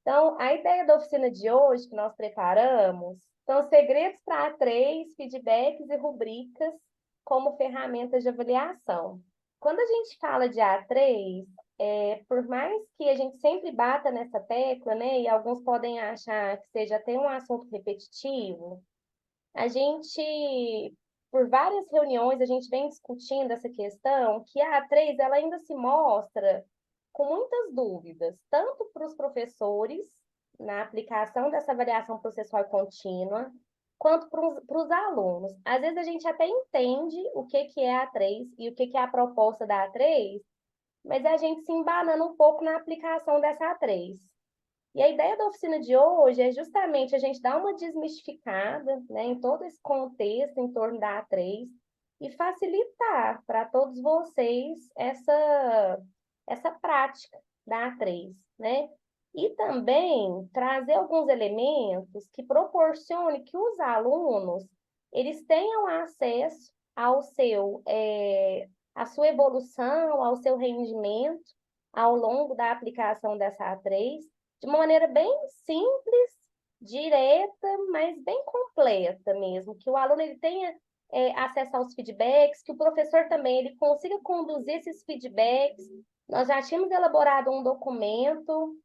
Então, a ideia da oficina de hoje que nós preparamos são segredos para A3, feedbacks e rubricas como ferramentas de avaliação. Quando a gente fala de A3, por mais que a gente sempre bata nessa tecla, né, e alguns podem achar que seja até um assunto repetitivo, a gente, por várias reuniões, a gente vem discutindo essa questão que a A3 ela ainda se mostra com muitas dúvidas, tanto para os professores, na aplicação dessa avaliação processual contínua, quanto para os alunos. Às vezes a gente até entende o que é a A3 e o que é a proposta da A3, mas a gente se embanando um pouco na aplicação dessa A3. E a ideia da oficina de hoje é justamente a gente dar uma desmistificada, né, em todo esse contexto em torno da A3 e facilitar para todos vocês essa prática da A3, né? E também trazer alguns elementos que proporcionem que os alunos eles tenham acesso à sua evolução, ao seu rendimento ao longo da aplicação dessa A3 de uma maneira bem simples, direta, mas bem completa mesmo, que o aluno ele tenha acesso aos feedbacks, que o professor também ele consiga conduzir esses feedbacks. Nós já tínhamos elaborado um documento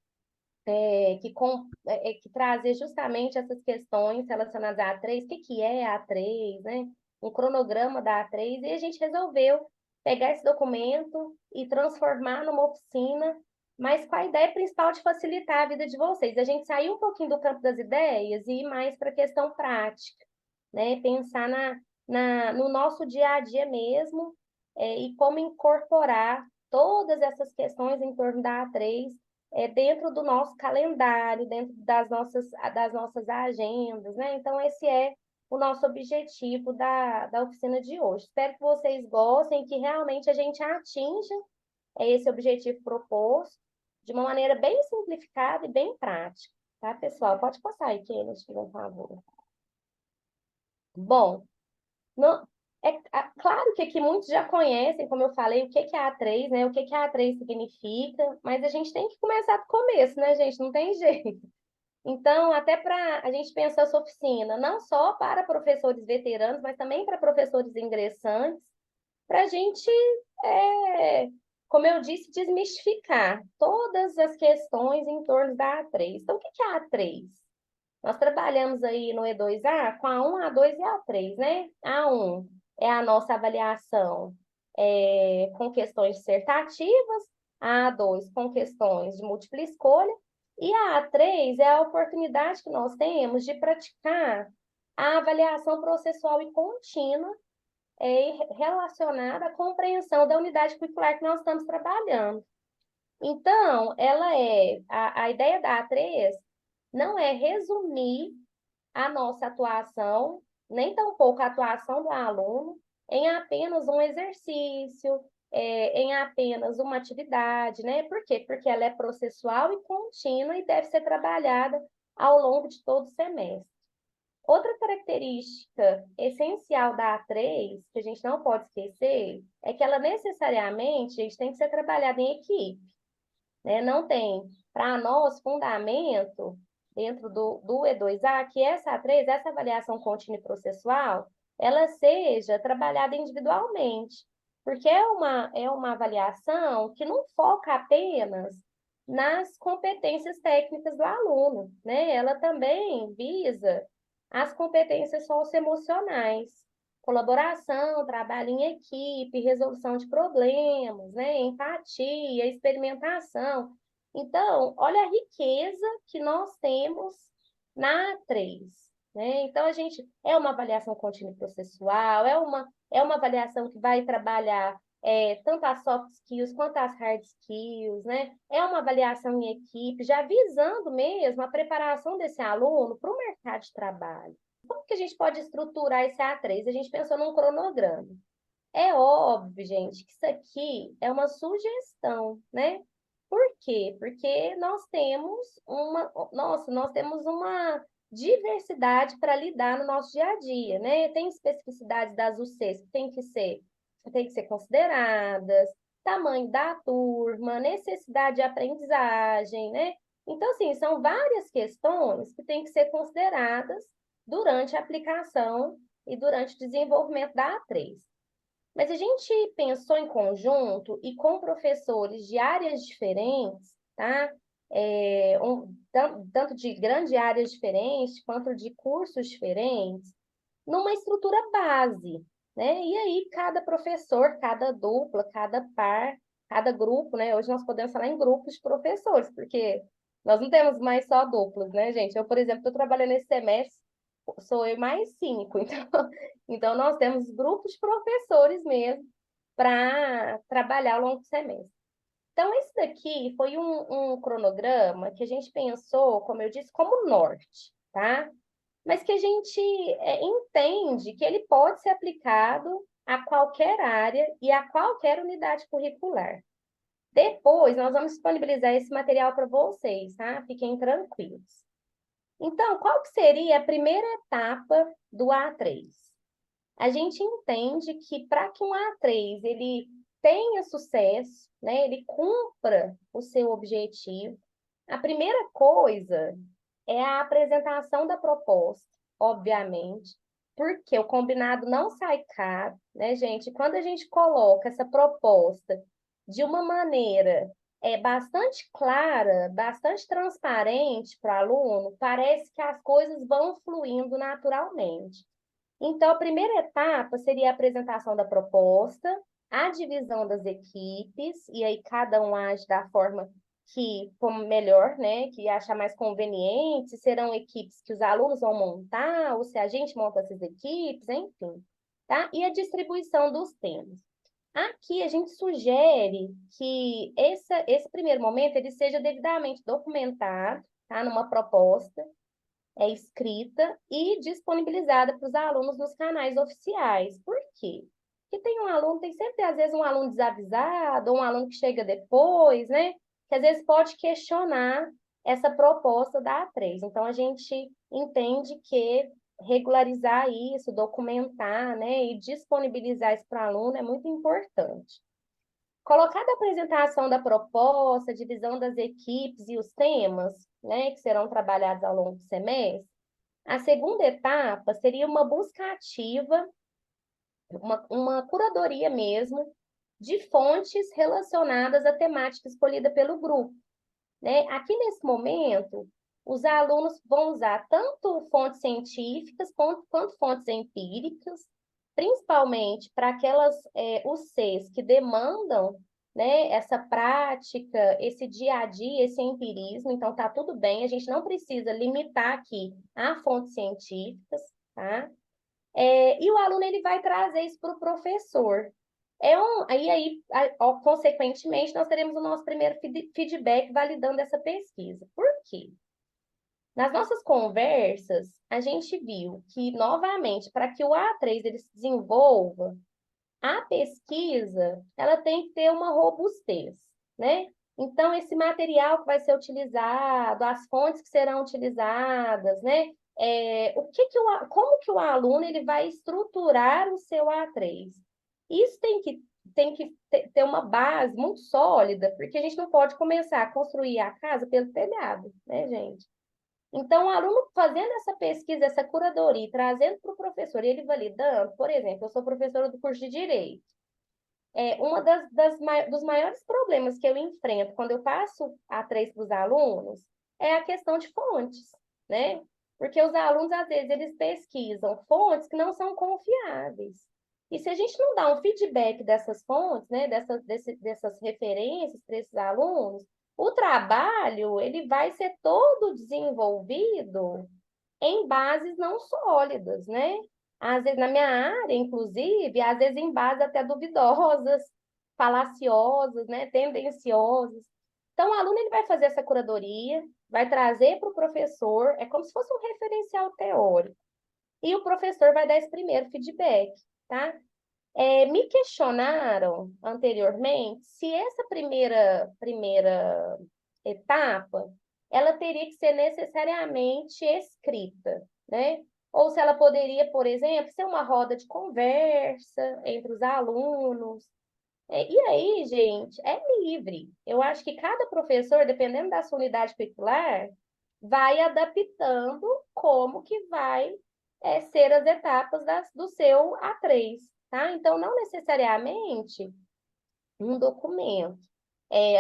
que trazia justamente essas questões relacionadas à A3, o que é a A3, né? Um cronograma da A3, e a gente resolveu pegar esse documento e transformar numa oficina, mas com a ideia principal de facilitar a vida de vocês. A gente saiu um pouquinho do campo das ideias e ir mais para a questão prática, né? Pensar no nosso dia a dia mesmo, e como incorporar todas essas questões em torno da A3 dentro do nosso calendário, dentro das nossas agendas, né? Então, esse é o nosso objetivo da oficina de hoje. Espero que vocês gostem, que realmente a gente atinja esse objetivo proposto de uma maneira bem simplificada e bem prática, tá, pessoal? Pode passar aí, Kenneth, por favor. Bom, não, claro que aqui muitos já conhecem, como eu falei, o que é a A3, né? O que a A3 significa, mas a gente tem que começar do começo, né, gente? Não tem jeito. Então, até para a gente pensar essa oficina, não só para professores veteranos, mas também para professores ingressantes, para a gente, é, como eu disse, desmistificar todas as questões em torno da A3. Então, o que é a A3? Nós trabalhamos aí no E2A com a 1, A2 e a A3, né? A 1 é a nossa avaliação com questões dissertativas, a A2 com questões de múltipla escolha, e a A3 é a oportunidade que nós temos de praticar a avaliação processual e contínua relacionada à compreensão da unidade curricular que nós estamos trabalhando. Então, a ideia da A3 não é resumir a nossa atuação, nem tampouco a atuação do aluno, em apenas um exercício, em apenas uma atividade, né? Por quê? Porque ela é processual e contínua e deve ser trabalhada ao longo de todo o semestre. Outra característica essencial da A3, que a gente não pode esquecer, é que ela necessariamente gente, tem que ser trabalhada em equipe, né? Não tem, para nós, fundamento dentro do E2A que essa A3, essa avaliação contínua e processual, ela seja trabalhada individualmente, porque é uma avaliação que não foca apenas nas competências técnicas do aluno, né? Ela também visa as competências socioemocionais, colaboração, trabalho em equipe, resolução de problemas, né? Empatia, experimentação. Então, olha a riqueza que nós temos na A3, né? Então, é uma avaliação contínua e processual, é uma avaliação que vai trabalhar tanto as soft skills quanto as hard skills, né? É uma avaliação em equipe, já visando mesmo a preparação desse aluno para o mercado de trabalho. Como que a gente pode estruturar esse A3? A gente pensou num cronograma. É óbvio, gente, que isso aqui é uma sugestão, né? Por quê? Porque nós temos uma diversidade para lidar no nosso dia a dia, né? Tem especificidades das UCs que tem que ser consideradas, tamanho da turma, necessidade de aprendizagem, né? Então, assim, são várias questões que têm que ser consideradas durante a aplicação e durante o desenvolvimento da A3. Mas a gente pensou em conjunto e com professores de áreas diferentes, tá? Tanto de grandes áreas diferentes, quanto de cursos diferentes, numa estrutura base, né? E aí, cada professor, cada dupla, cada par, cada grupo, né? Hoje nós podemos falar em grupos de professores, porque nós não temos mais só duplas, né, gente? Eu, por exemplo, estou trabalhando esse semestre, sou eu mais 5, então nós temos grupos de professores mesmo para trabalhar ao longo do semestre. Então, esse daqui foi um cronograma que a gente pensou, como eu disse, como norte, tá? Mas que a gente entende que ele pode ser aplicado a qualquer área e a qualquer unidade curricular. Depois, nós vamos disponibilizar esse material para vocês, tá? Fiquem tranquilos. Então, qual que seria a primeira etapa do A3? A gente entende que para que um A3 ele tenha sucesso, né, ele cumpra o seu objetivo, a primeira coisa é a apresentação da proposta, obviamente, porque o combinado não sai caro, né, gente? Quando a gente coloca essa proposta de uma maneira bastante clara, bastante transparente para o aluno, parece que as coisas vão fluindo naturalmente. Então, a primeira etapa seria a apresentação da proposta, a divisão das equipes, e aí cada um age da forma que for melhor, né, que achar mais conveniente, se serão equipes que os alunos vão montar, ou se a gente monta essas equipes, enfim, tá? E a distribuição dos temas. Aqui a gente sugere que esse primeiro momento ele seja devidamente documentado, tá, numa proposta, escrita e disponibilizada para os alunos nos canais oficiais. Por quê? Porque tem um aluno, tem sempre, às vezes, um aluno desavisado, ou um aluno que chega depois, né? Que às vezes pode questionar essa proposta da A3. Então, a gente entende que regularizar isso, documentar, né, e disponibilizar isso para o aluno é muito importante. Colocada a apresentação da proposta, divisão das equipes e os temas, né, que serão trabalhados ao longo do semestre, a segunda etapa seria uma busca ativa, uma curadoria mesmo, de fontes relacionadas à temática escolhida pelo grupo, né? Aqui nesse momento, os alunos vão usar tanto fontes científicas quanto fontes empíricas, principalmente para aquelas UCs que demandam, né, essa prática, esse dia a dia, esse empirismo. Então, tá tudo bem, a gente não precisa limitar aqui a fontes científicas, tá? E o aluno ele vai trazer isso para o professor. Consequentemente, nós teremos o nosso primeiro feedback validando essa pesquisa. Por quê? Nas nossas conversas, a gente viu que, novamente, para que o A3 ele se desenvolva, a pesquisa ela tem que ter uma robustez, né? Então, esse material que vai ser utilizado, as fontes que serão utilizadas, né? Como que o aluno ele vai estruturar o seu A3? Isso tem que ter uma base muito sólida, porque a gente não pode começar a construir a casa pelo telhado, né, gente? Então, o aluno fazendo essa pesquisa, essa curadoria, trazendo para o professor e ele validando, por exemplo, eu sou professora do curso de Direito. Dos maiores problemas que eu enfrento quando eu passo A3 para os alunos é a questão de fontes, né? Porque os alunos, às vezes, eles pesquisam fontes que não são confiáveis. E se a gente não dá um feedback dessas fontes, né, dessas referências para esses alunos, o trabalho ele vai ser todo desenvolvido em bases não sólidas, né? Às vezes, na minha área, inclusive, às vezes em bases até duvidosas, falaciosas, né? Tendenciosas. Então, o aluno ele vai fazer essa curadoria, vai trazer para o professor, é como se fosse um referencial teórico. E o professor vai dar esse primeiro feedback, tá? Me questionaram anteriormente se essa primeira etapa ela teria que ser necessariamente escrita, né? Ou se ela poderia, por exemplo, ser uma roda de conversa entre os alunos. E aí, gente, é livre. Eu acho que cada professor, dependendo da sua unidade curricular, vai adaptando como que vai ser as etapas do seu A3, tá? Então, não necessariamente um documento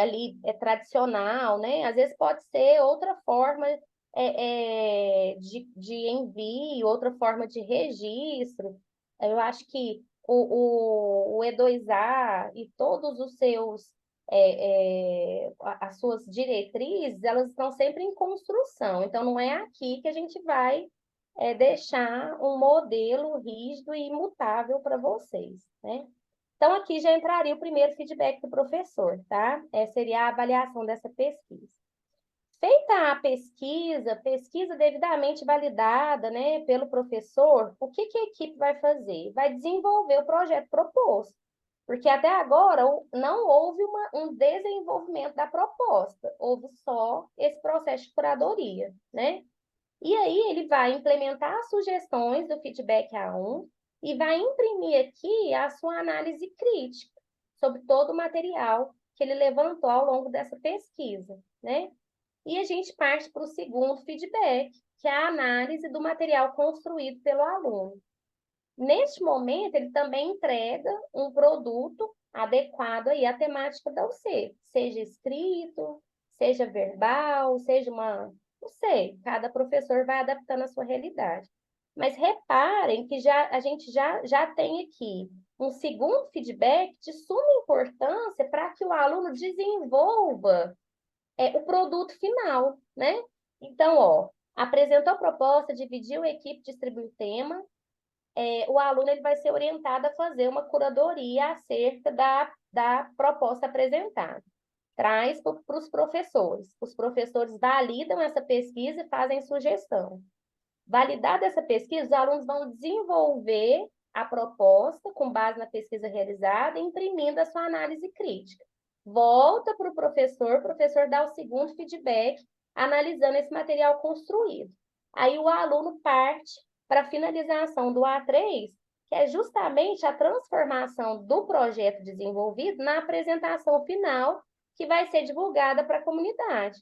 ali tradicional, né? Às vezes pode ser outra forma de envio, outra forma de registro. Eu acho que o E2A e todos os seus as suas diretrizes, elas estão sempre em construção. Então, não é aqui que a gente vai deixar um modelo rígido e imutável para vocês, né? Então, aqui já entraria o primeiro feedback do professor, tá? Seria a avaliação dessa pesquisa. Feita a pesquisa, pesquisa devidamente validada, né, pelo professor, o que que a equipe vai fazer? Vai desenvolver o projeto proposto, porque até agora não houve um desenvolvimento da proposta, houve só esse processo de curadoria, né? E aí ele vai implementar as sugestões do feedback A1 e vai imprimir aqui a sua análise crítica sobre todo o material que ele levantou ao longo dessa pesquisa, né? E a gente parte para o segundo feedback, que é a análise do material construído pelo aluno. Neste momento, ele também entrega um produto adequado aí à temática da UC, seja escrito, seja verbal, seja não sei, cada professor vai adaptando a sua realidade. Mas reparem que a gente já tem aqui um segundo feedback de suma importância para que o aluno desenvolva o produto final, né? Então, ó, apresentou a proposta, dividiu a equipe, distribuiu o tema, o aluno ele vai ser orientado a fazer uma curadoria acerca da proposta apresentada. Traz para os professores. Os professores validam essa pesquisa e fazem sugestão. Validada essa pesquisa, os alunos vão desenvolver a proposta com base na pesquisa realizada, imprimindo a sua análise crítica. Volta para o professor dá o segundo feedback, analisando esse material construído. Aí o aluno parte para a finalização do A3, que é justamente a transformação do projeto desenvolvido na apresentação final, que vai ser divulgada para a comunidade.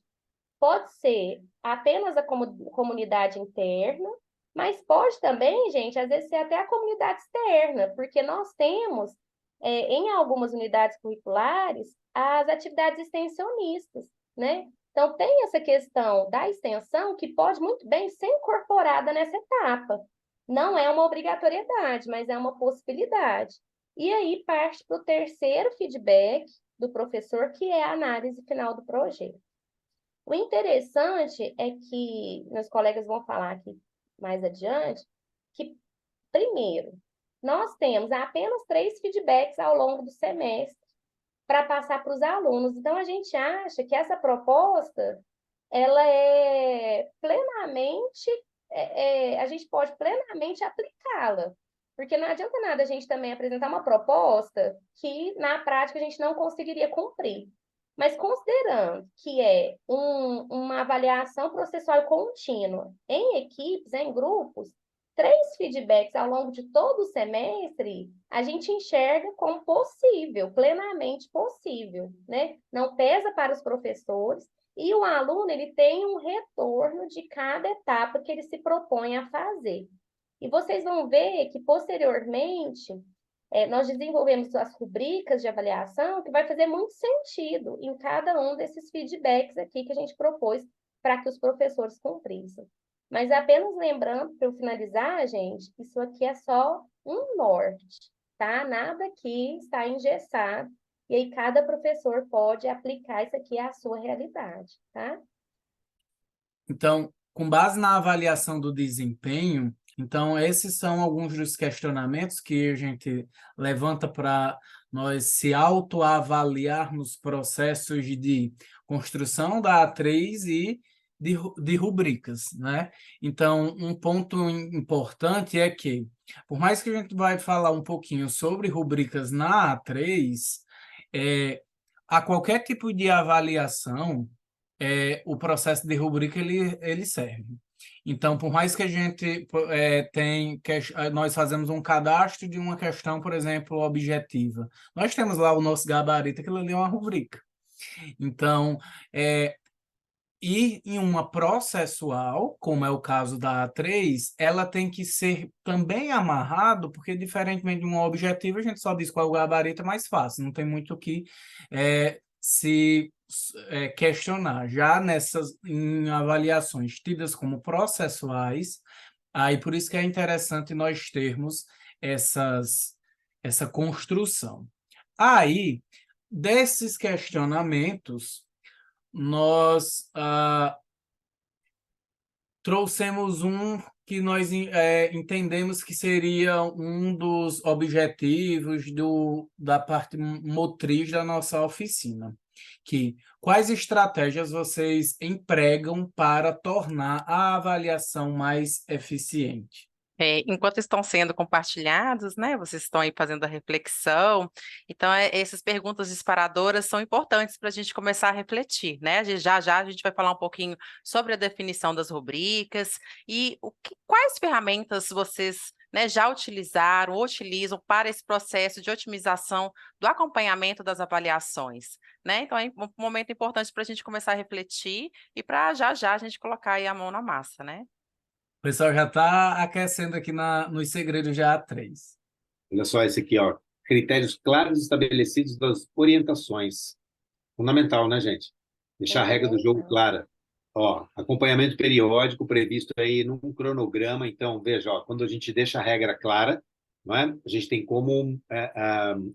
Pode ser apenas a comunidade interna, mas pode também, gente, às vezes ser até a comunidade externa, porque nós temos, em algumas unidades curriculares, as atividades extensionistas, né? Então, tem essa questão da extensão que pode muito bem ser incorporada nessa etapa. Não é uma obrigatoriedade, mas é uma possibilidade. E aí parte para o terceiro feedback do professor, que é a análise final do projeto. O interessante é que meus colegas vão falar aqui mais adiante, que, primeiro, nós temos apenas 3 feedbacks ao longo do semestre para passar para os alunos. Então, a gente acha que essa proposta, ela é plenamente, a gente pode plenamente aplicá-la. Porque não adianta nada a gente também apresentar uma proposta que, na prática, a gente não conseguiria cumprir. Mas considerando que é uma avaliação processual contínua em equipes, em grupos, 3 feedbacks ao longo de todo o semestre, a gente enxerga como possível, plenamente possível, né? Não pesa para os professores e o aluno ele tem um retorno de cada etapa que ele se propõe a fazer. E vocês vão ver que, posteriormente, nós desenvolvemos as rubricas de avaliação que vai fazer muito sentido em cada um desses feedbacks aqui que a gente propôs para que os professores cumprissem. Mas apenas lembrando, para eu finalizar, gente, isso aqui é só um norte, tá? Nada aqui está engessado, e aí cada professor pode aplicar isso aqui à sua realidade, tá? Então, com base na avaliação do desempenho, então esses são alguns dos questionamentos que a gente levanta para nós se autoavaliar nos processos de construção da A3 e de rubricas, né? Então, um ponto importante é que, por mais que a gente vai falar um pouquinho sobre rubricas na A3, a qualquer tipo de avaliação, o processo de rubrica ele serve. Então, por mais que a gente nós fazemos um cadastro de uma questão, por exemplo, objetiva. Nós temos lá o nosso gabarito, aquilo ali é uma rubrica. Então, e em uma processual, como é o caso da A3, ela tem que ser também amarrado, porque diferentemente de uma objetiva, a gente só diz qual é o gabarito, é mais fácil, não tem muito o que se questionar. Já em avaliações tidas como processuais, aí por isso que é interessante nós termos essa construção. Aí, desses questionamentos, nós trouxemos um que nós entendemos que seria um dos objetivos da parte motriz da nossa oficina, que quais estratégias vocês empregam para tornar a avaliação mais eficiente? Enquanto estão sendo compartilhados, né, vocês estão aí fazendo a reflexão, então essas perguntas disparadoras são importantes para a gente começar a refletir, né? Já já a gente vai falar um pouquinho sobre a definição das rubricas e quais ferramentas vocês, né, já utilizaram ou utilizam para esse processo de otimização do acompanhamento das avaliações, né? Então é um momento importante para a gente começar a refletir e para já já a gente colocar aí a mão na massa, né? O pessoal já está aquecendo aqui nos segredos já A3. Olha só esse aqui, ó. Critérios claros estabelecidos das orientações. Fundamental, né, gente? Deixar a regra do jogo Fundamental. clara. Ó, acompanhamento periódico previsto aí num cronograma. Então, veja, ó, quando a gente deixa a regra clara, não é? A gente tem como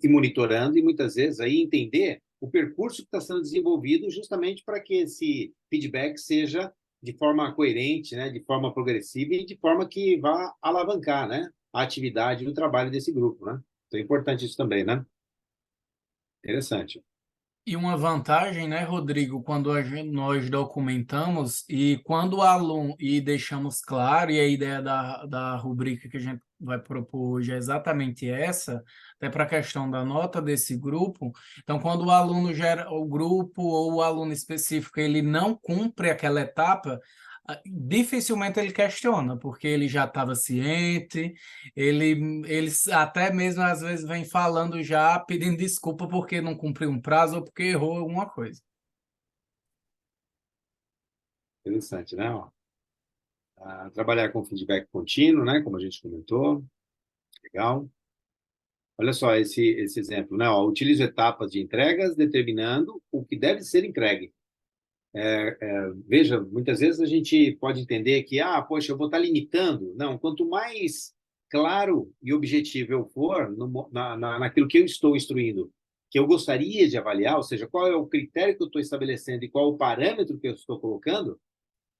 ir monitorando e muitas vezes aí entender o percurso que está sendo desenvolvido justamente para que esse feedback seja de forma coerente, né, de forma progressiva e de forma que vá alavancar, né, a atividade e o trabalho desse grupo, né? Então é importante isso também, né? Interessante. E uma vantagem, né, Rodrigo, quando nós documentamos e quando o aluno, e deixamos claro, e a ideia da rubrica que a gente vai propor hoje é exatamente essa, até para a questão da nota desse grupo. Então, quando o aluno gera o grupo ou o aluno específico, ele não cumpre aquela etapa, dificilmente ele questiona, porque ele já estava ciente, ele até mesmo às vezes vem falando já, pedindo desculpa porque não cumpriu um prazo ou porque errou alguma coisa. Interessante, né? Ó, trabalhar com feedback contínuo, né? Como a gente comentou. Legal. Olha só esse exemplo, né? Ó, utilizo etapas de entregas determinando o que deve ser entregue. Veja, muitas vezes a gente pode entender que, poxa, eu vou estar limitando. Não, quanto mais claro e objetivo eu for naquilo que eu estou instruindo, que eu gostaria de avaliar, ou seja, qual é o critério que eu estou estabelecendo e qual é o parâmetro que eu estou colocando,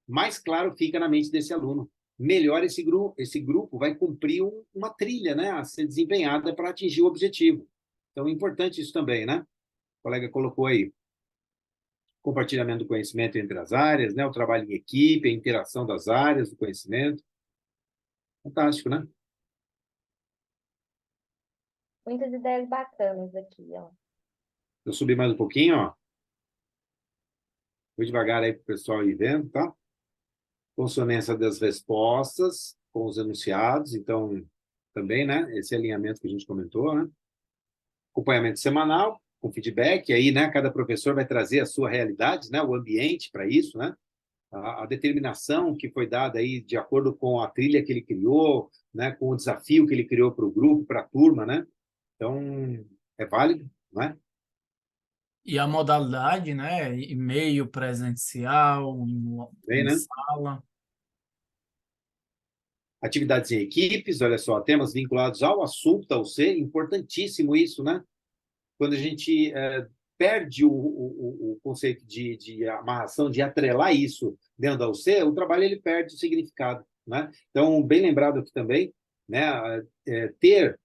mais claro fica na mente desse aluno. Melhor esse grupo vai cumprir uma trilha, né, a ser desempenhada para atingir o objetivo. Então, é importante isso também, né? O colega colocou aí. Compartilhamento do conhecimento entre as áreas, né? O trabalho em equipe, a interação das áreas do conhecimento. Fantástico, né? Muitas ideias bacanas aqui, ó. Eu subi mais um pouquinho, ó. Vou devagar aí para o pessoal ir vendo, tá? Consonância das respostas com os enunciados, então, também, né? Esse alinhamento que a gente comentou, né? Acompanhamento semanal, com feedback, aí, né? Cada professor vai trazer a sua realidade, né? O ambiente para isso, né? A determinação que foi dada aí de acordo com a trilha que ele criou, né? Com o desafio que ele criou para o grupo, para a turma, né? Então, é válido, né? E a modalidade, né, e-mail presencial, Bem, em né? sala. Atividades em equipes, olha só, temas vinculados ao assunto, ao ser, importantíssimo isso, né? Quando a gente perde o conceito de amarração, de atrelar isso dentro da UC, o trabalho ele perde o significado, né? Então, bem lembrado aqui também, né, ter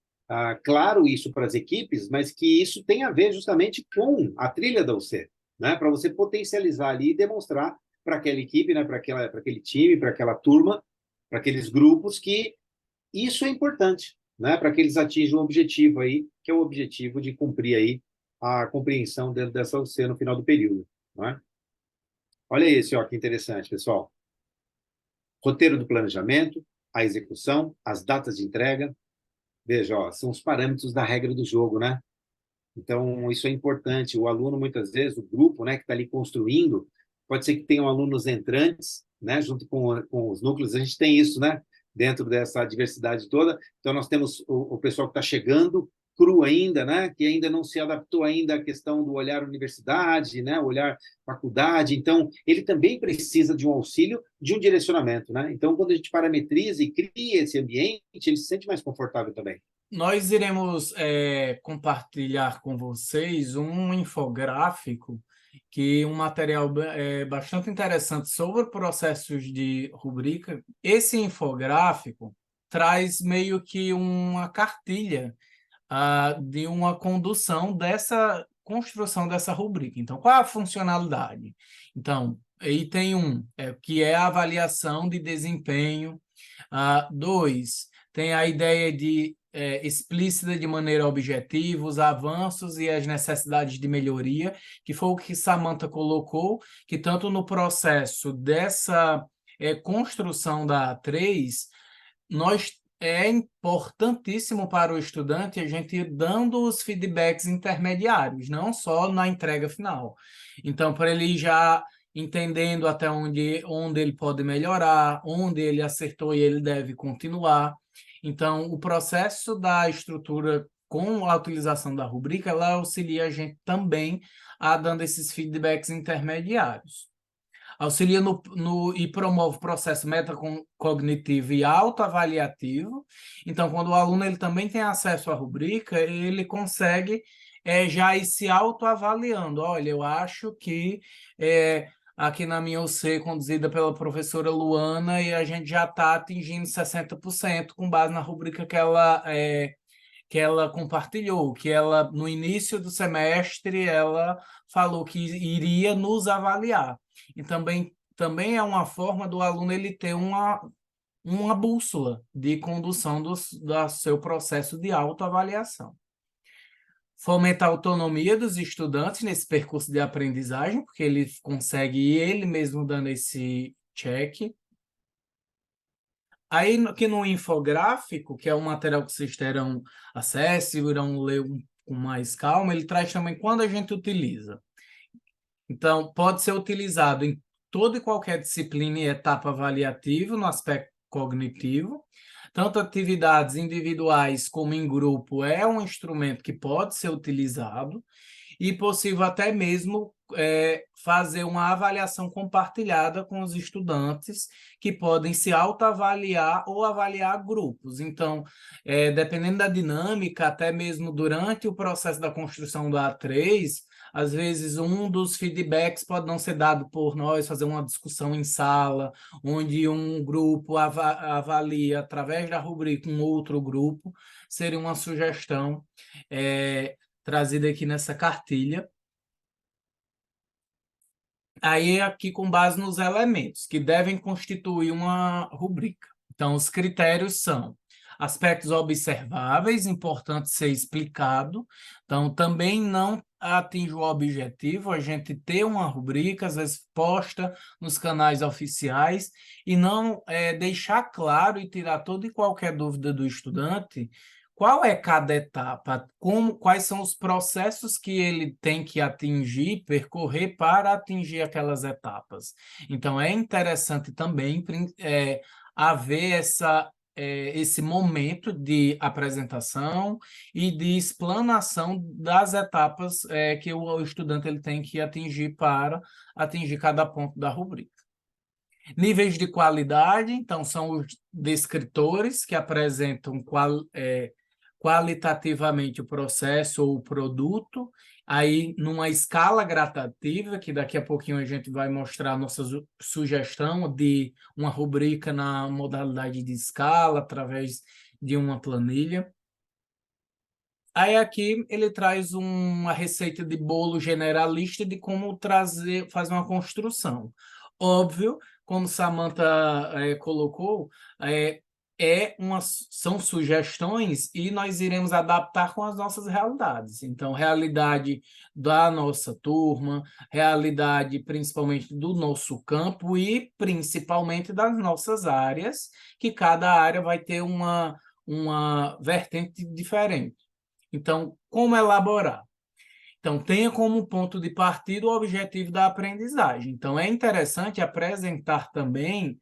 claro isso para as equipes, mas que isso tem a ver justamente com a trilha da UC, né? Para você potencializar ali e demonstrar para aquela equipe, né, para aquele time, para aquela turma, para aqueles grupos que isso é importante, né, para que eles atinjam o objetivo aí, que é o objetivo de cumprir aí a compreensão dentro dessa UC no final do período, não é? Olha esse, ó, que interessante, pessoal. roteiro do planejamento, a execução, as datas de entrega. Veja, ó, são os parâmetros da regra do jogo, né? Então, isso é importante. O aluno, muitas vezes, o grupo, né, que está ali construindo, pode ser que tenham alunos entrantes, né, junto com os núcleos. A gente tem isso, né, dentro dessa diversidade toda. Então, nós temos o pessoal que está chegando, cru ainda, né, que ainda não se adaptou ainda à questão do olhar universidade, né, olhar faculdade. Então, ele também precisa de um auxílio, de um direcionamento, né? Então, quando a gente parametriza e cria esse ambiente, ele se sente mais confortável também. Nós iremos compartilhar com vocês um infográfico, um material bastante interessante sobre processos de rubrica. Esse infográfico traz meio que uma cartilha de uma condução dessa construção dessa rubrica. Então, qual é a funcionalidade? Então, item 1, que é a avaliação de desempenho. 2, tem a ideia de explícita de maneira objetiva os avanços e as necessidades de melhoria, que foi o que Samantha colocou, que tanto no processo dessa construção da A3, é importantíssimo para o estudante a gente ir dando os feedbacks intermediários, não só na entrega final. Então, para ele já entendendo até onde ele pode melhorar, onde ele acertou e ele deve continuar. Então, o processo da estrutura com a utilização da rubrica, ela auxilia a gente também a dando esses feedbacks intermediários. Auxilia e promove o processo metacognitivo e autoavaliativo. Então, quando o aluno ele também tem acesso à rubrica, ele consegue já ir se autoavaliando. Olha, eu acho que aqui na minha UC, conduzida pela professora Luana, e a gente já está atingindo 60% com base na rubrica que ela compartilhou, que ela, no início do semestre, ela falou que iria nos avaliar. E também é uma forma do aluno ele ter uma bússola de condução do seu processo de autoavaliação. Fomentar a autonomia dos estudantes nesse percurso de aprendizagem, porque ele consegue ir ele mesmo dando esse check. Aí, aqui no infográfico, que é um material que vocês terão acesso e irão ler com mais calma, ele traz também quando a gente utiliza. Então, pode ser utilizado em toda e qualquer disciplina e etapa avaliativa, no aspecto cognitivo. Tanto atividades individuais como em grupo é um instrumento que pode ser utilizado e possível até mesmo fazer uma avaliação compartilhada com os estudantes que podem se autoavaliar ou avaliar grupos. Então, dependendo da dinâmica, até mesmo durante o processo da construção do A3, às vezes um dos feedbacks pode não ser dado por nós, fazer uma discussão em sala, onde um grupo avalia através da rubrica um outro grupo, seria uma sugestão trazida aqui nessa cartilha. Aí, aqui com base nos elementos que devem constituir uma rubrica. Então, os critérios são aspectos observáveis, importante ser explicado. Então, também não atinge o objetivo a gente ter uma rubrica, às vezes posta nos canais oficiais, e não deixar claro e tirar toda e qualquer dúvida do estudante qual é cada etapa, quais são os processos que ele tem que atingir, percorrer para atingir aquelas etapas. Então, é interessante também haver esse momento de apresentação e de explanação das etapas que o estudante ele tem que atingir para atingir cada ponto da rubrica. Níveis de qualidade, então, são os descritores que apresentam qualitativamente o processo ou o produto, aí numa escala gradativa, que daqui a pouquinho a gente vai mostrar a nossa sugestão de uma rubrica na modalidade de escala, através de uma planilha. Aí aqui ele traz uma receita de bolo generalista de como fazer uma construção. Óbvio, como Samantha colocou, são sugestões e nós iremos adaptar com as nossas realidades. Então, realidade da nossa turma, realidade principalmente do nosso campo e principalmente das nossas áreas, que cada área vai ter uma vertente diferente. Então, como elaborar? Então, tenha como ponto de partida o objetivo da aprendizagem. Então, é interessante apresentar também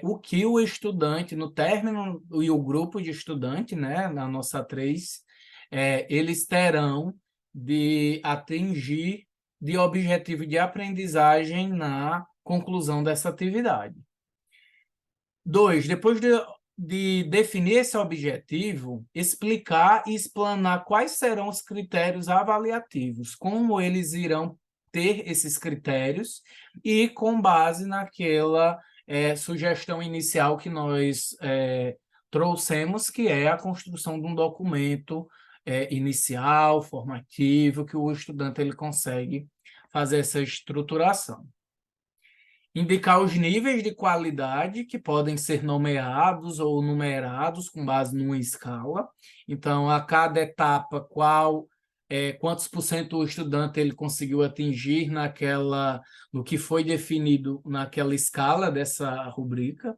o que o estudante, no término, e o grupo de estudante, né, na nossa 3, eles terão de atingir de objetivo de aprendizagem na conclusão dessa atividade. 2, depois de definir esse objetivo, explicar e explanar quais serão os critérios avaliativos, como eles irão ter esses critérios e com base naquela sugestão inicial que nós trouxemos, que é a construção de um documento inicial, formativo, que o estudante ele consegue fazer essa estruturação. Indicar os níveis de qualidade que podem ser nomeados ou numerados com base numa escala. Então, a cada etapa, quantos por cento o estudante ele conseguiu atingir no que foi definido naquela escala dessa rubrica.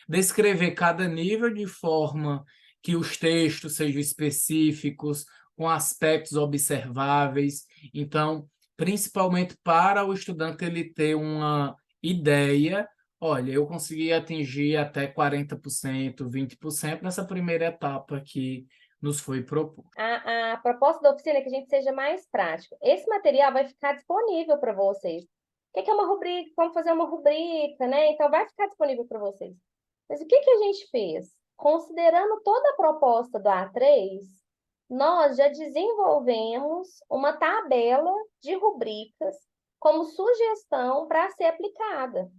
Descrever cada nível de forma que os textos sejam específicos, com aspectos observáveis. Então, principalmente para o estudante ele ter uma ideia, olha, eu consegui atingir até 40%, 20% nessa primeira etapa que nos foi proposto. A proposta da oficina é que a gente seja mais prático. Esse material vai ficar disponível para vocês. O que é uma rubrica? Vamos fazer uma rubrica, né? Então, vai ficar disponível para vocês. Mas o que a gente fez? Considerando toda a proposta do A3, nós já desenvolvemos uma tabela de rubricas como sugestão para ser aplicada.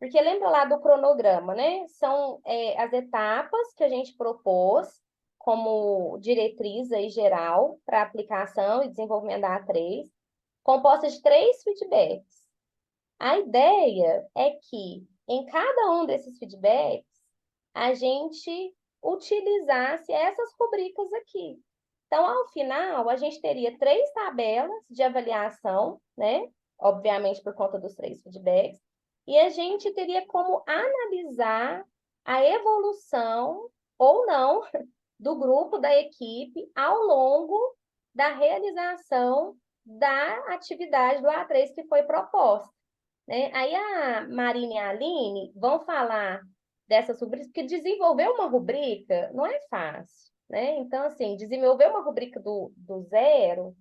Porque lembra lá do cronograma, né? São as etapas que a gente propôs como diretriz aí geral para aplicação e desenvolvimento da A3, composta de 3 feedbacks. A ideia é que em cada um desses feedbacks a gente utilizasse essas rubricas aqui. Então, ao final, a gente teria 3 tabelas de avaliação, né? Obviamente, por conta dos 3 feedbacks, e a gente teria como analisar a evolução ou não do grupo, da equipe, ao longo da realização da atividade do A3 que foi proposta, né? Aí a Marina e a Aline vão falar dessas rubricas, porque desenvolver uma rubrica não é fácil, né? Então, assim, desenvolver uma rubrica do zero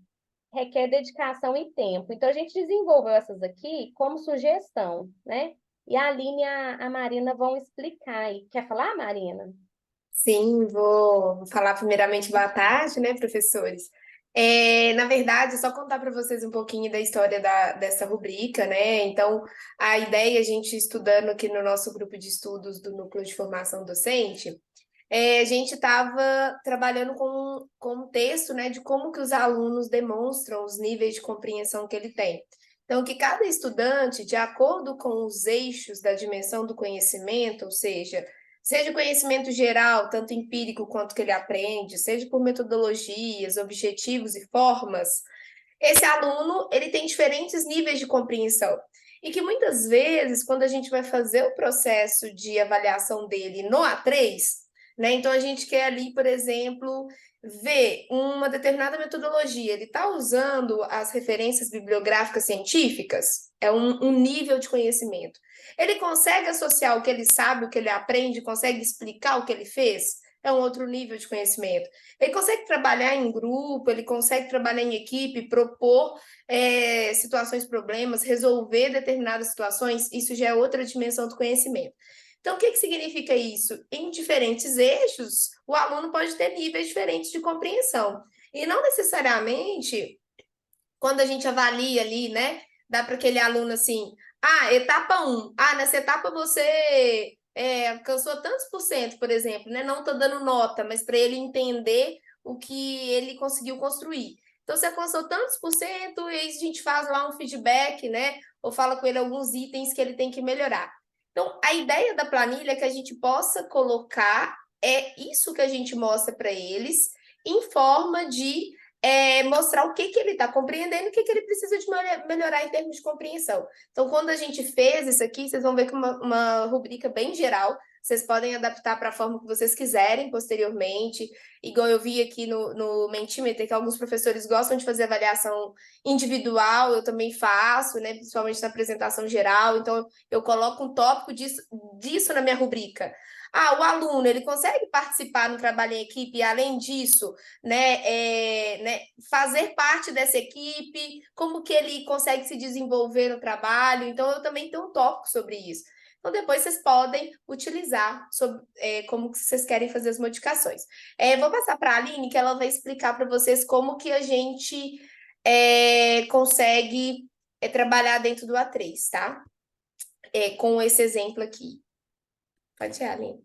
requer dedicação e tempo. Então, a gente desenvolveu essas aqui como sugestão, né? E a Aline e a Marina vão explicar aí. Quer falar, Marina? Sim, vou falar primeiramente boa tarde, né, professores? Na verdade, só contar para vocês um pouquinho da história dessa rubrica, né? Então, a ideia, a gente estudando aqui no nosso grupo de estudos do Núcleo de Formação Docente, a gente estava trabalhando com um texto, né, de como que os alunos demonstram os níveis de compreensão que ele tem. Então, que cada estudante, de acordo com os eixos da dimensão do conhecimento, ou seja conhecimento geral, tanto empírico quanto que ele aprende, seja por metodologias, objetivos e formas, esse aluno ele tem diferentes níveis de compreensão. E que muitas vezes, quando a gente vai fazer o processo de avaliação dele no A3, né, então a gente quer ali, por exemplo, ver uma determinada metodologia, ele está usando as referências bibliográficas científicas, é um nível de conhecimento. Ele consegue associar o que ele sabe, o que ele aprende, consegue explicar o que ele fez? É um outro nível de conhecimento. Ele consegue trabalhar em grupo, ele consegue trabalhar em equipe, propor situações, problemas, resolver determinadas situações, isso já é outra dimensão do conhecimento. Então, o que significa isso? Em diferentes eixos, o aluno pode ter níveis diferentes de compreensão. E não necessariamente, quando a gente avalia ali, né, dá para aquele aluno assim, etapa 1, nessa etapa você alcançou tantos por cento, por exemplo, né? Não estou dando nota, mas para ele entender o que ele conseguiu construir. Então, você alcançou tantos por cento, e aí a gente faz lá um feedback, né? Ou fala com ele alguns itens que ele tem que melhorar. Então, a ideia da planilha é que a gente possa colocar isso que a gente mostra para eles em forma de mostrar o que ele está compreendendo e o que ele precisa de melhorar em termos de compreensão. Então, quando a gente fez isso aqui, vocês vão ver que uma rubrica bem geral, vocês podem adaptar para a forma que vocês quiserem posteriormente. Igual eu vi aqui no Mentimeter, que alguns professores gostam de fazer avaliação individual, eu também faço, né? Principalmente na apresentação geral. Então, eu coloco um tópico disso na minha rubrica. O aluno, ele consegue participar no trabalho em equipe e, além disso, fazer parte dessa equipe, como que ele consegue se desenvolver no trabalho. Então, eu também tenho um tópico sobre isso. Então, depois vocês podem utilizar como que vocês querem fazer as modificações. Vou passar para a Aline, que ela vai explicar para vocês como que a gente consegue trabalhar dentro do A3, tá? Com esse exemplo aqui. Pode ir, Aline.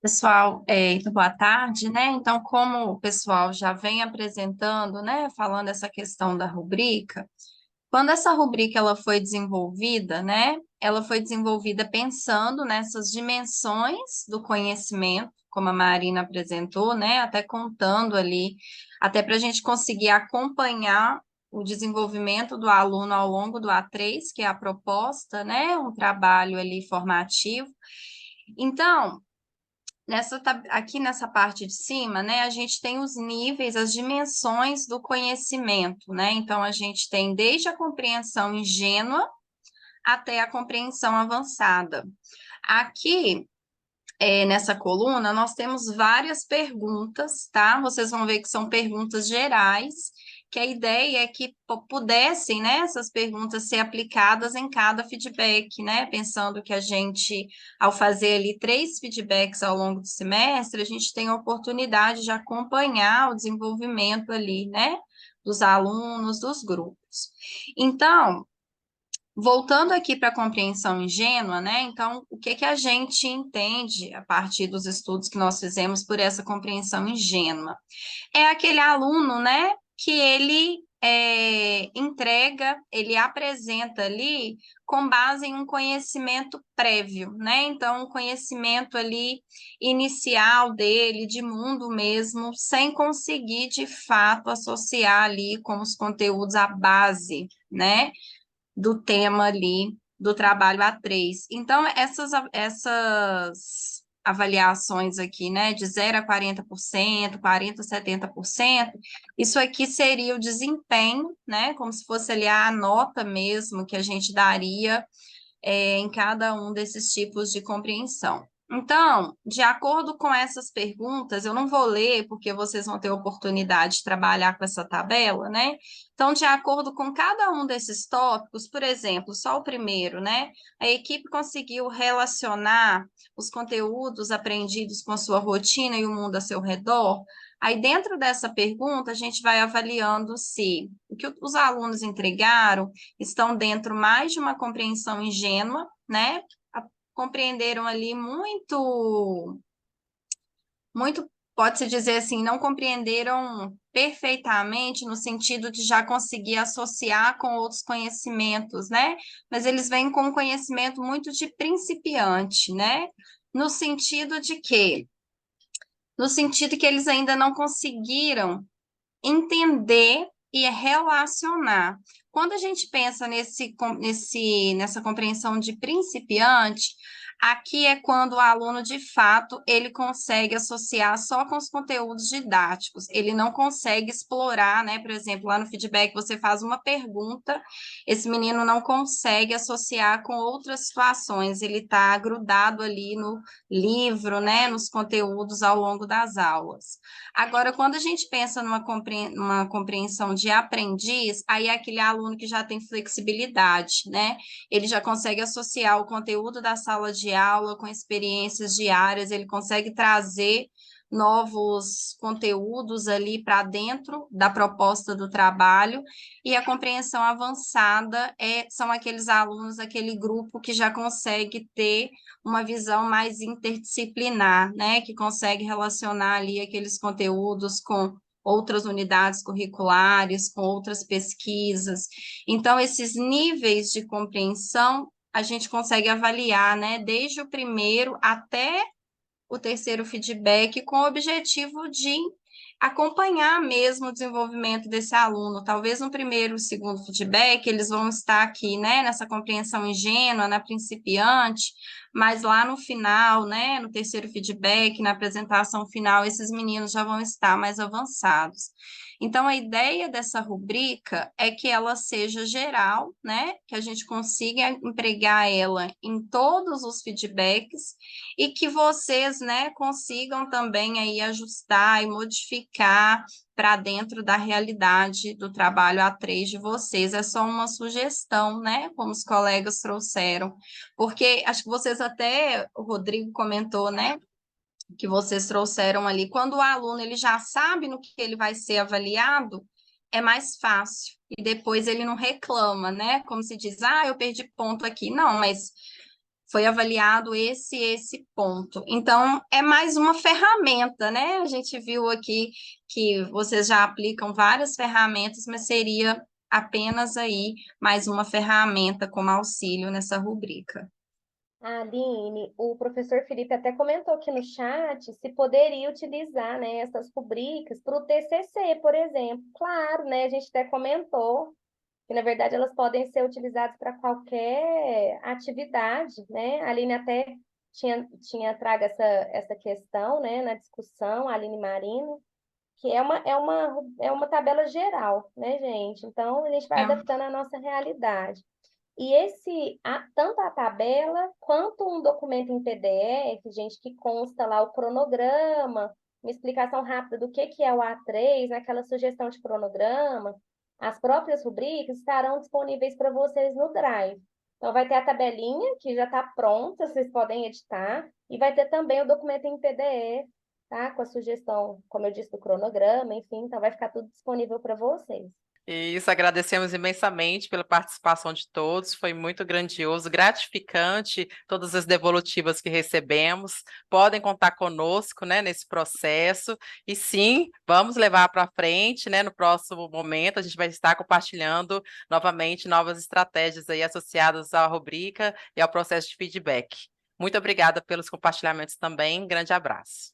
Pessoal, então, boa tarde, né? Então, como o pessoal já vem apresentando, né, falando essa questão da rubrica, quando essa rubrica ela foi desenvolvida, né, ela foi desenvolvida pensando nessas dimensões do conhecimento, como a Marina apresentou, né, até contando ali, até para a gente conseguir acompanhar o desenvolvimento do aluno ao longo do A3, que é a proposta, né, um trabalho ali formativo. Então, aqui nessa parte de cima, né, a gente tem os níveis, as dimensões do conhecimento, né? Então, a gente tem desde a compreensão ingênua até a compreensão avançada. Aqui, nessa coluna, nós temos várias perguntas, tá? Vocês vão ver que são perguntas gerais, que a ideia é que pudessem, né, essas perguntas ser aplicadas em cada feedback, né? Pensando que a gente, ao fazer ali 3 feedbacks ao longo do semestre, a gente tem a oportunidade de acompanhar o desenvolvimento ali, né, dos alunos, dos grupos. Então, voltando aqui para a compreensão ingênua, né? Então, o que a gente entende a partir dos estudos que nós fizemos por essa compreensão ingênua? É aquele aluno, né, que ele entrega, ele apresenta ali com base em um conhecimento prévio, né? Então, um conhecimento ali inicial dele, de mundo mesmo, sem conseguir, de fato, associar ali como os conteúdos à base, né, do tema ali do trabalho A3. Então, essas avaliações aqui, né, de 0 a 40%, 40% a 70%, isso aqui seria o desempenho, né, como se fosse ali a nota mesmo que a gente daria em cada um desses tipos de compreensão. Então, de acordo com essas perguntas, eu não vou ler, porque vocês vão ter oportunidade de trabalhar com essa tabela, né? Então, de acordo com cada um desses tópicos, por exemplo, só o primeiro, né? A equipe conseguiu relacionar os conteúdos aprendidos com a sua rotina e o mundo a seu redor. Aí, dentro dessa pergunta, a gente vai avaliando se o que os alunos entregaram estão dentro mais de uma compreensão ingênua, né? Compreenderam ali muito, pode-se dizer assim, não compreenderam perfeitamente no sentido de já conseguir associar com outros conhecimentos, né? Mas eles vêm com um conhecimento muito de principiante, né? No sentido de que? No sentido que eles ainda não conseguiram entender e relacionar. Quando a gente pensa nessa compreensão de principiante, aqui é quando o aluno, de fato, ele consegue associar só com os conteúdos didáticos, ele não consegue explorar, né? Por exemplo, lá no feedback você faz uma pergunta, esse menino não consegue associar com outras situações, ele está grudado ali no livro, né? Nos conteúdos ao longo das aulas. Agora, quando a gente pensa numa compreensão de aprendiz, aí é aquele aluno que já tem flexibilidade, né? Ele já consegue associar o conteúdo da sala de aula com experiências diárias, ele consegue trazer novos conteúdos ali para dentro da proposta do trabalho, e a compreensão avançada são aqueles alunos, aquele grupo que já consegue ter uma visão mais interdisciplinar, né, que consegue relacionar ali aqueles conteúdos com outras unidades curriculares, com outras pesquisas. Então, esses níveis de compreensão a gente consegue avaliar, né, desde o primeiro até o terceiro feedback, com o objetivo de acompanhar mesmo o desenvolvimento desse aluno. Talvez no primeiro e segundo feedback eles vão estar aqui, né, nessa compreensão ingênua, na principiante, mas lá no final, né, no terceiro feedback, na apresentação final, esses meninos já vão estar mais avançados. Então, a ideia dessa rubrica é que ela seja geral, né, que a gente consiga empregar ela em todos os feedbacks e que vocês, né, consigam também aí ajustar e modificar para dentro da realidade do trabalho A3 de vocês. É só uma sugestão, né, como os colegas trouxeram, porque acho que vocês até, o Rodrigo comentou, né, que vocês trouxeram ali, quando o aluno ele já sabe no que ele vai ser avaliado, é mais fácil, e depois ele não reclama, né, como se diz, eu perdi ponto aqui. Não, mas foi avaliado esse ponto. Então, é mais uma ferramenta, né? A gente viu aqui que vocês já aplicam várias ferramentas, mas seria apenas aí mais uma ferramenta como auxílio nessa rubrica. Aline, o professor Felipe até comentou aqui no chat se poderia utilizar, né, essas rubricas para o TCC, por exemplo. Claro, né, a gente até comentou que, na verdade, elas podem ser utilizadas para qualquer atividade, né? A Aline até tinha trago essa questão, né, na discussão, a Aline Marino, que é uma tabela geral, né, gente? Então, a gente vai adaptando à nossa realidade. E tanto a tabela quanto um documento em PDF, gente, que consta lá o cronograma, uma explicação rápida do que é o A3, aquela sugestão de cronograma, as próprias rubricas estarão disponíveis para vocês no Drive. Então, vai ter a tabelinha, que já está pronta, vocês podem editar, e vai ter também o documento em PDF, tá? Com a sugestão, como eu disse, do cronograma, enfim, então vai ficar tudo disponível para vocês. Isso, agradecemos imensamente pela participação de todos, foi muito grandioso, gratificante, todas as devolutivas que recebemos. Podem contar conosco, né, nesse processo, e sim, vamos levar para frente, né, no próximo momento, a gente vai estar compartilhando novamente novas estratégias aí associadas à rubrica e ao processo de feedback. Muito obrigada pelos compartilhamentos também, grande abraço.